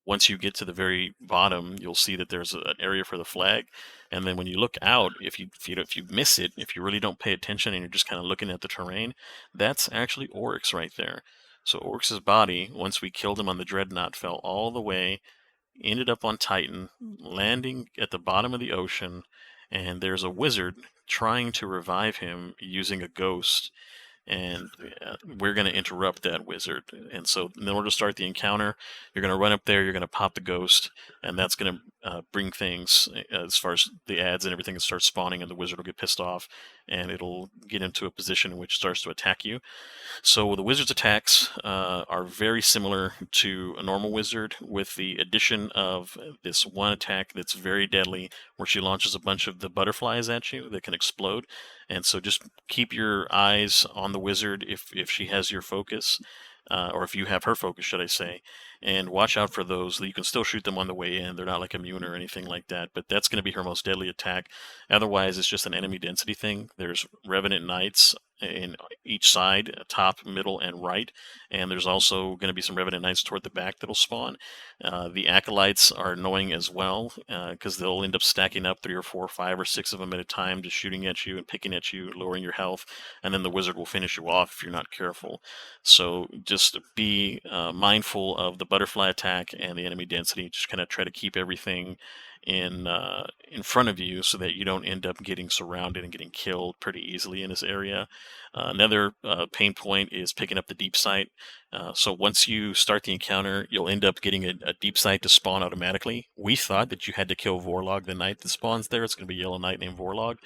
once you get to the very bottom, you'll see that there's an area for the flag. And then when you look out, if you miss it, if you really don't pay attention and you're just kind of looking at the terrain, that's actually Oryx right there. So Oryx's body, once we killed him on the Dreadnought, fell all the way, ended up on Titan, landing at the bottom of the ocean, and there's a wizard trying to revive him using a ghost, and we're going to interrupt that wizard. And so in order to start the encounter, you're going to run up there, you're going to pop the ghost, and that's going to bring things as far as the ads and everything that starts spawning, and the wizard will get pissed off, and it'll get into a position in which it starts to attack you. So the wizard's attacks are very similar to a normal wizard, with the addition of this one attack that's very deadly, where she launches a bunch of the butterflies at you that can explode. And so just keep your eyes on the wizard if she has your focus, or if you have her focus, should I say, and watch out for those. You can still shoot them on the way in. They're not like immune or anything like that, but that's going to be her most deadly attack. Otherwise, it's just an enemy density thing. There's Revenant Knights in each side, top, middle, and right, and there's also going to be some Revenant Knights toward the back that'll spawn. The Acolytes are annoying as well, because they'll end up stacking up 3 or 4, 5 or 6 of them at a time, just shooting at you and picking at you, lowering your health, and then the wizard will finish you off if you're not careful. So just be mindful of the butterfly attack and the enemy density. Just kind of try to keep everything in front of you so that you don't end up getting surrounded and getting killed pretty easily in this area. Another pain point is picking up the deep sight. So once you start the encounter, you'll end up getting a deep sight to spawn automatically. We thought that you had to kill Vorlog the knight that spawns there. It's going to be a yellow knight named Vorlog.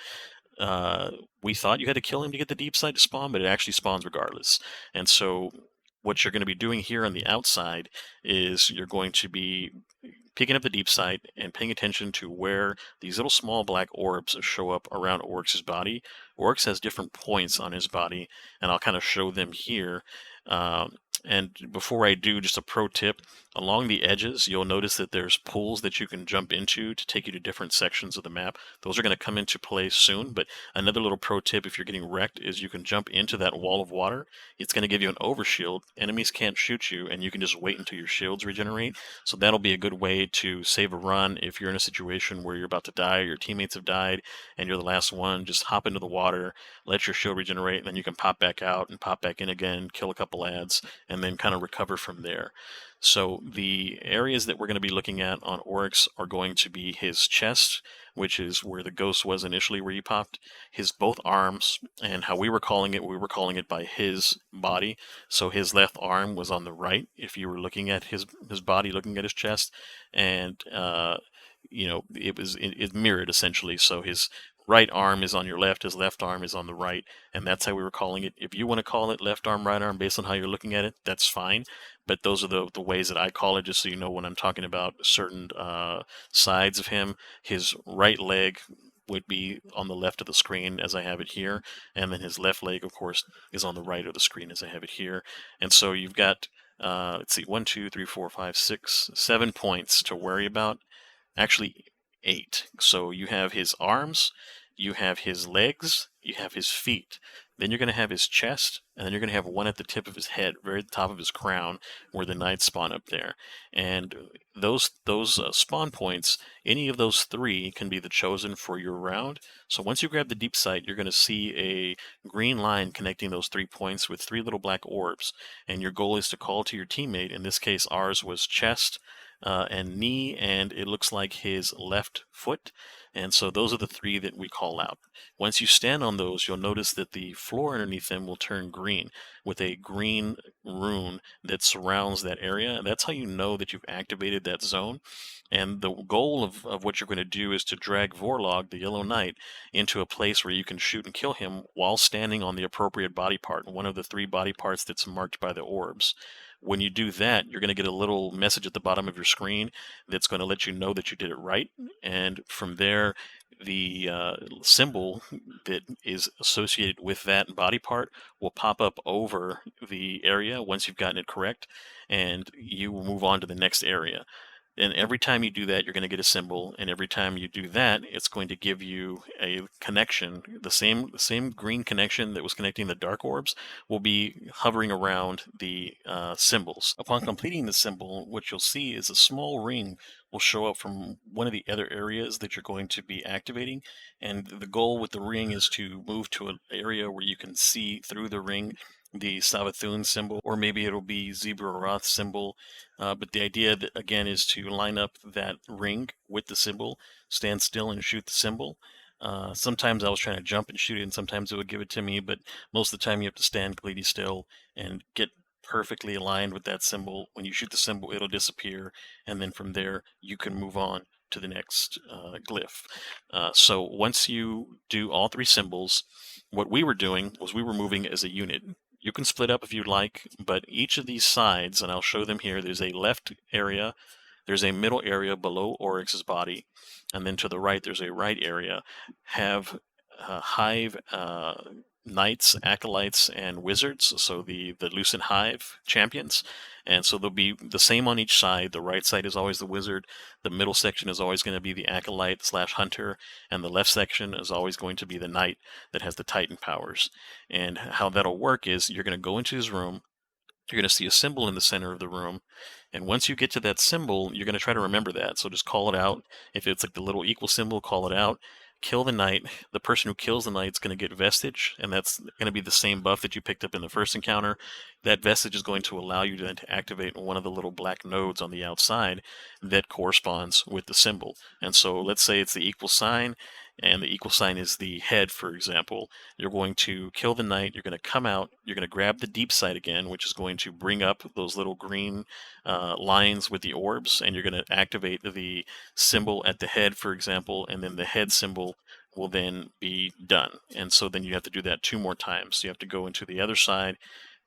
We thought you had to kill him to get the deep sight to spawn, but it actually spawns regardless. And so what you're going to be doing here on the outside is you're going to be picking up the deep sight and paying attention to where these little small black orbs show up around Oryx's body. Oryx has different points on his body, and I'll kind of show them here. And before I do, just a pro tip, along the edges, you'll notice that there's pools that you can jump into to take you to different sections of the map. Those are going to come into play soon, but another little pro tip if you're getting wrecked is you can jump into that wall of water. It's going to give you an overshield. Enemies can't shoot you, and you can just wait until your shields regenerate. So that'll be a good way to save a run if you're in a situation where you're about to die, or your teammates have died, and you're the last one. Just hop into the water, let your shield regenerate, and then you can pop back out and pop back in again, kill a couple ads, and then kind of recover from there. So the areas that we're going to be looking at on Oryx are going to be his chest, which is where the ghost was initially, where he popped, his both arms, and how we were calling it by his body. So his left arm was on the right if you were looking at his body, looking at his chest, and it mirrored essentially. So his right arm is on your left, his left arm is on the right, and that's how we were calling it. If you want to call it left arm, right arm, based on how you're looking at it, that's fine. But those are the ways that I call it, just so you know when I'm talking about certain sides of him. His right leg would be on the left of the screen as I have it here, and then his left leg, of course, is on the right of the screen as I have it here. And so you've got, let's see, 1, 2, 3, 4, 5, 6, 7 points to worry about. Actually, 8. So you have his arms, you have his legs, you have his feet. Then you're going to have his chest, and then you're going to have one at the tip of his head, very at the top of his crown, where the knights spawn up there. And those spawn points, any of those 3 can be the chosen for your round. So once you grab the deep sight, you're going to see a green line connecting those 3 points with 3 little black orbs. And your goal is to call to your teammate. In this case, ours was chest, and knee, and it looks like his left foot. And so those are the 3 that we call out. Once you stand on those, you'll notice that the floor underneath them will turn green with a green rune that surrounds that area. And that's how you know that you've activated that zone. And the goal of what you're going to do is to drag Vorlog, the Yellow Knight, into a place where you can shoot and kill him while standing on the appropriate body part, one of the 3 body parts that's marked by the orbs. When you do that, you're going to get a little message at the bottom of your screen that's going to let you know that you did it right. And from there, the symbol that is associated with that body part will pop up over the area once you've gotten it correct, and you will move on to the next area. And every time you do that, you're going to get a symbol. And every time you do that, it's going to give you a connection. The same green connection that was connecting the dark orbs will be hovering around the symbols. Upon completing the symbol, what you'll see is a small ring will show up from one of the other areas that you're going to be activating. And the goal with the ring is to move to an area where you can see through the ring the Savathun symbol, or maybe it'll be Zebra symbol. But the idea, that, again, is to line up that ring with the symbol, stand still and shoot the symbol. Sometimes I was trying to jump and shoot it, and sometimes it would give it to me, but most of the time you have to stand completely still and get perfectly aligned with that symbol. When you shoot the symbol, it'll disappear, and then from there you can move on to the next glyph. So once you do all three symbols, what we were doing was we were moving as a unit. You can split up if you'd like, but each of these sides, and I'll show them here, there's a left area, there's a middle area below Oryx's body, and then to the right there's a right area, have Hive knights, acolytes, and wizards, so the Lucent Hive champions. And so they'll be the same on each side. The right side is always the wizard, the middle section is always going to be the acolyte / hunter, and the left section is always going to be the knight that has the titan powers. And how that'll work is you're going to go into his room, you're going to see a symbol in the center of the room. And once you get to that symbol, you're going to try to remember that. So just call it out. If it's like the little equal symbol, call it out. Kill the knight. The person who kills the knight is going to get vestige, and that's going to be the same buff that you picked up in the first encounter. That vestige is going to allow you then to activate one of the little black nodes on the outside that corresponds with the symbol. And so let's say it's the equal sign, and the equal sign is the head, for example. You're going to kill the knight, you're going to come out, you're going to grab the deep sight again, which is going to bring up those little green lines with the orbs, and you're going to activate the symbol at the head, for example, and then the head symbol will then be done. And so then you have to do that 2 more times. So you have to go into the other side,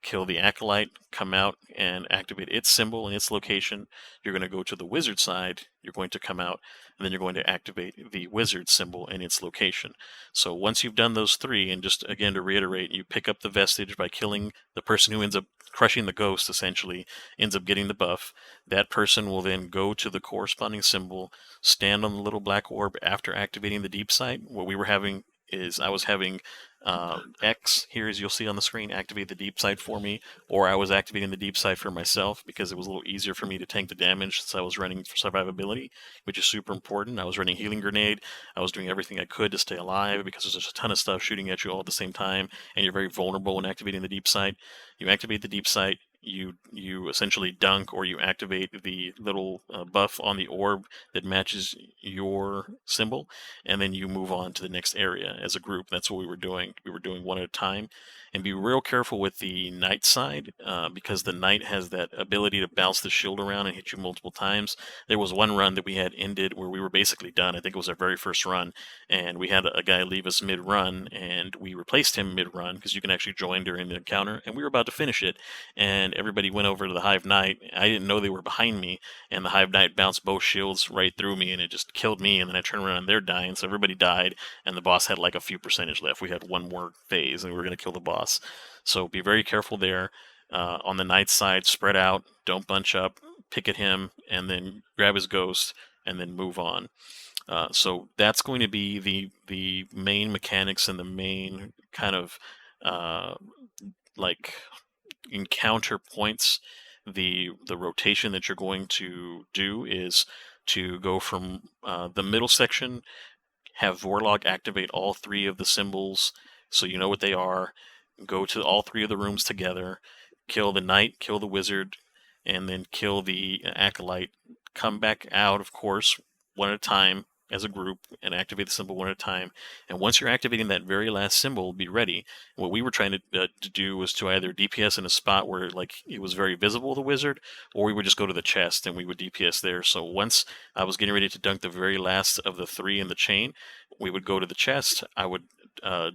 kill the acolyte, come out and activate its symbol and its location. You're going to go to the wizard side, you're going to come out, and then you're going to activate the wizard symbol and its location. So once you've done those 3, and just again to reiterate, you pick up the vestige by killing the person who ends up crushing the ghost, essentially, ends up getting the buff. That person will then go to the corresponding symbol, stand on the little black orb after activating the deep sight. What we were having is I was having X, here as you'll see on the screen, activate the deep sight for me, or I was activating the deep sight for myself because it was a little easier for me to tank the damage since I was running for survivability, which is super important. I was running healing grenade, I was doing everything I could to stay alive because there's just a ton of stuff shooting at you all at the same time, and you're very vulnerable when activating the deep sight. You activate the deep sight, you essentially dunk, or you activate the little buff on the orb that matches your symbol, and then you move on to the next area as a group. That's what we were doing. We were doing one at a time. And be real careful with the knight side, because the knight has that ability to bounce the shield around and hit you multiple times. There was one run that we had ended where we were basically done. I think it was our very first run, and we had a guy leave us mid-run, and we replaced him mid-run because you can actually join during the encounter, and we were about to finish it, and everybody went over to the Hive Knight. I didn't know they were behind me, and the Hive Knight bounced both shields right through me, and it just killed me, and then I turned around and they're dying, so everybody died, and the boss had like a few percentage left. We had one more phase, and we were going to kill the boss. So be very careful there. On the knight side, spread out, don't bunch up, pick at him, and then grab his ghost, and then move on. So that's going to be the main mechanics and the main kind of like encounter points. The rotation that you're going to do is to go from the middle section, have Vorlog activate all 3 of the symbols so you know what they are, go to all 3 of the rooms together, kill the knight, kill the wizard, and then kill the acolyte. Come back out, of course, one at a time as a group, and activate the symbol one at a time. And once you're activating that very last symbol, be ready. What we were trying to do was to either DPS in a spot where like it was very visible, the wizard, or we would just go to the chest and we would DPS there. So once I was getting ready to dunk the very last of the 3 in the chain, we would go to the chest, I would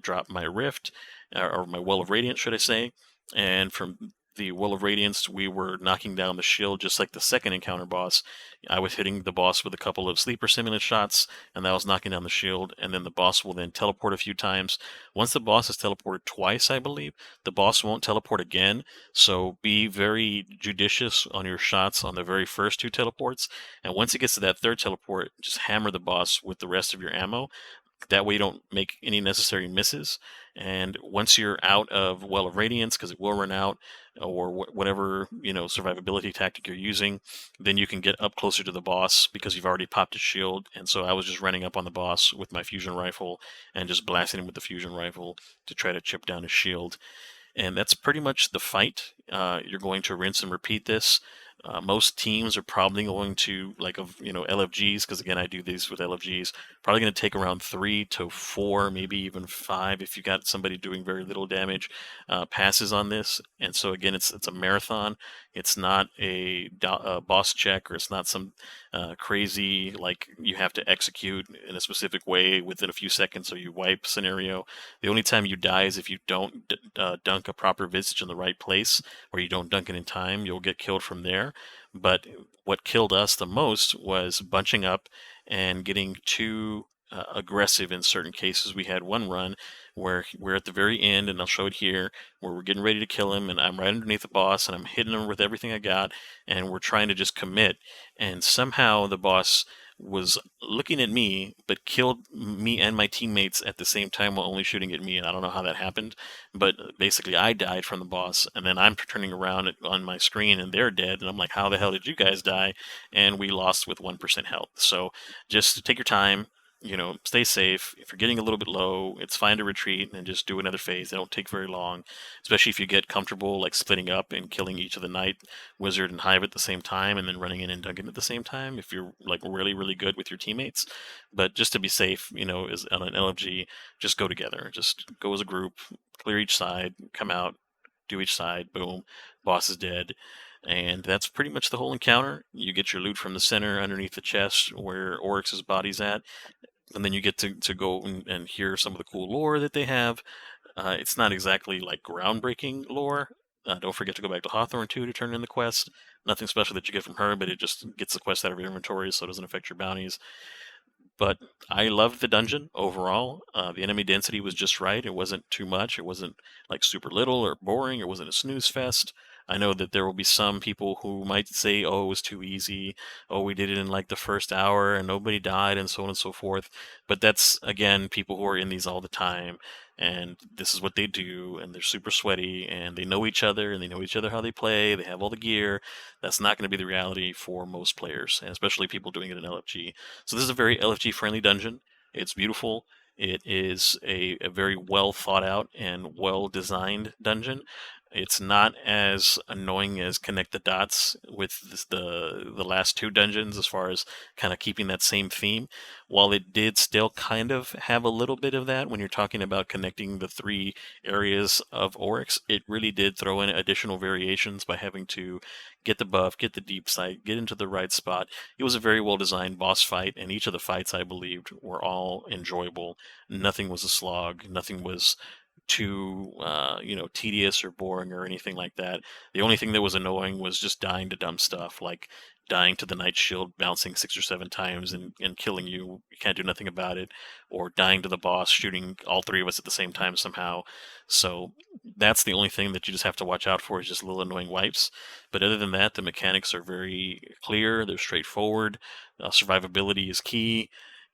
drop my rift, or my well of radiance, should I say, and from the Will of Radiance, we were knocking down the shield just like the second encounter boss. I was hitting the boss with a couple of sleeper simulant shots, and that was knocking down the shield, and then the boss will then teleport a few times. Once the boss has teleported twice, I believe, the boss won't teleport again, so be very judicious on your shots on the very first two teleports, and once it gets to that third teleport, just hammer the boss with the rest of your ammo. That way you don't make any necessary misses. And once you're out of Well of Radiance, because it will run out, or whatever, survivability tactic you're using, then you can get up closer to the boss because you've already popped his shield. And so I was just running up on the boss with my fusion rifle and just blasting him with the fusion rifle to try to chip down his shield. And that's pretty much the fight. You're going to rinse and repeat this. Most teams are probably going to, like, LFGs, because again, I do these with LFGs, probably going to take around 3 to 4, maybe even 5 if you got somebody doing very little damage, passes on this. And so again, it's a marathon. It's not a boss check, or it's not some crazy, like, you have to execute in a specific way within a few seconds or you wipe scenario. The only time you die is if you don't dunk a proper visage in the right place, or you don't dunk it in time. You'll get killed from there. But what killed us the most was bunching up and getting too aggressive in certain cases. We had one run where we're at the very end, and I'll show it here, where we're getting ready to kill him, and I'm right underneath the boss, and I'm hitting him with everything I got, and we're trying to just commit, and somehow the boss was looking at me, but killed me and my teammates at the same time while only shooting at me, and I don't know how that happened, but basically I died from the boss, and then I'm turning around on my screen and they're dead, and I'm like, how the hell did you guys die? And we lost with 1% health. So just take your time, stay safe. If you're getting a little bit low, it's fine to retreat and just do another phase. They don't take very long, especially if you get comfortable, like splitting up and killing each of the Knight, Wizard, and Hive at the same time, and then running in and dunking at the same time if you're like really, really good with your teammates. But just to be safe, as on an LFG, just go together. Just go as a group, clear each side, come out, do each side, boom, boss is dead. And that's pretty much the whole encounter. You get your loot from the center underneath the chest where Oryx's body's at, and then you get to go and hear some of the cool lore that they have. It's not exactly like groundbreaking lore. Don't forget to go back to Hawthorne too to turn in the quest. Nothing special that you get from her, but it just gets the quest out of your inventory, so it doesn't affect your bounties. But I loved the dungeon overall. The enemy density was just right. It wasn't too much. It wasn't like super little or boring. It wasn't a snooze fest. I know that there will be some people who might say, oh, it was too easy. Oh, we did it in like the first hour and nobody died and so on and so forth. But that's, again, people who are in these all the time. And this is what they do. And they're super sweaty. And they know each other. And they know each other how they play. They have all the gear. That's not going to be the reality for most players. And especially people doing it in LFG. So this is a very LFG-friendly dungeon. It's beautiful. It is a very well thought out and well designed dungeon. It's not as annoying as Connect the Dots with the last two dungeons as far as kind of keeping that same theme. While it did still kind of have a little bit of that when you're talking about connecting the 3 areas of Oryx, it really did throw in additional variations by having to get the buff, get the deep sight, get into the right spot. It was a very well designed boss fight, and each of the fights, I believed, were all enjoyable. Nothing was a slog. Nothing was too tedious or boring or anything like that. The only thing that was annoying was just dying to dumb stuff, like dying to the Knight Shield bouncing 6 or 7 times and killing you. You can't do nothing about it. Or dying to the boss shooting all 3 of us at the same time somehow. So that's the only thing that you just have to watch out for, is just little annoying wipes. But other than that, the mechanics are very clear. They're straightforward. Survivability is key.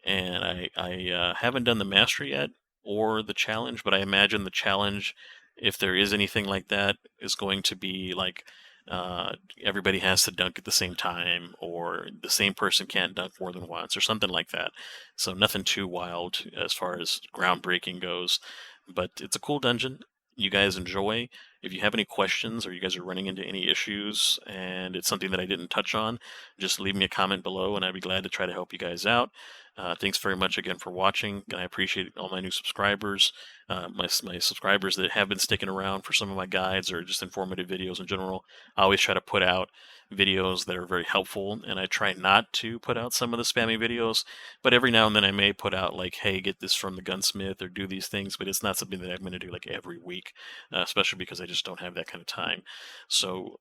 And I haven't done the mastery yet, or the challenge, but I imagine the challenge, if there is anything like that, is going to be like everybody has to dunk at the same time, or the same person can't dunk more than once, or something like that. So nothing too wild as far as groundbreaking goes, but it's a cool dungeon. You guys enjoy. If you have any questions or you guys are running into any issues and it's something that I didn't touch on, just leave me a comment below and I'd be glad to try to help you guys out. Thanks very much again for watching. I appreciate all my new subscribers, my subscribers that have been sticking around for some of my guides or just informative videos in general. I always try to put out videos that are very helpful, and I try not to put out some of the spammy videos, but every now and then I may put out like, hey, get this from the gunsmith or do these things, but it's not something that I'm going to do like every week, especially because I just don't have that kind of time. So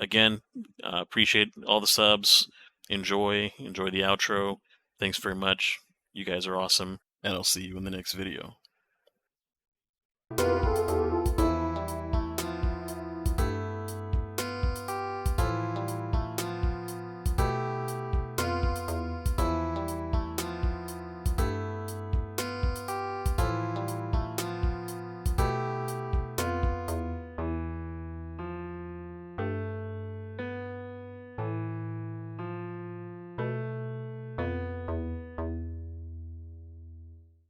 again, appreciate all the subs. Enjoy the outro. Thanks very much. You guys are awesome, and I'll see you in the next video.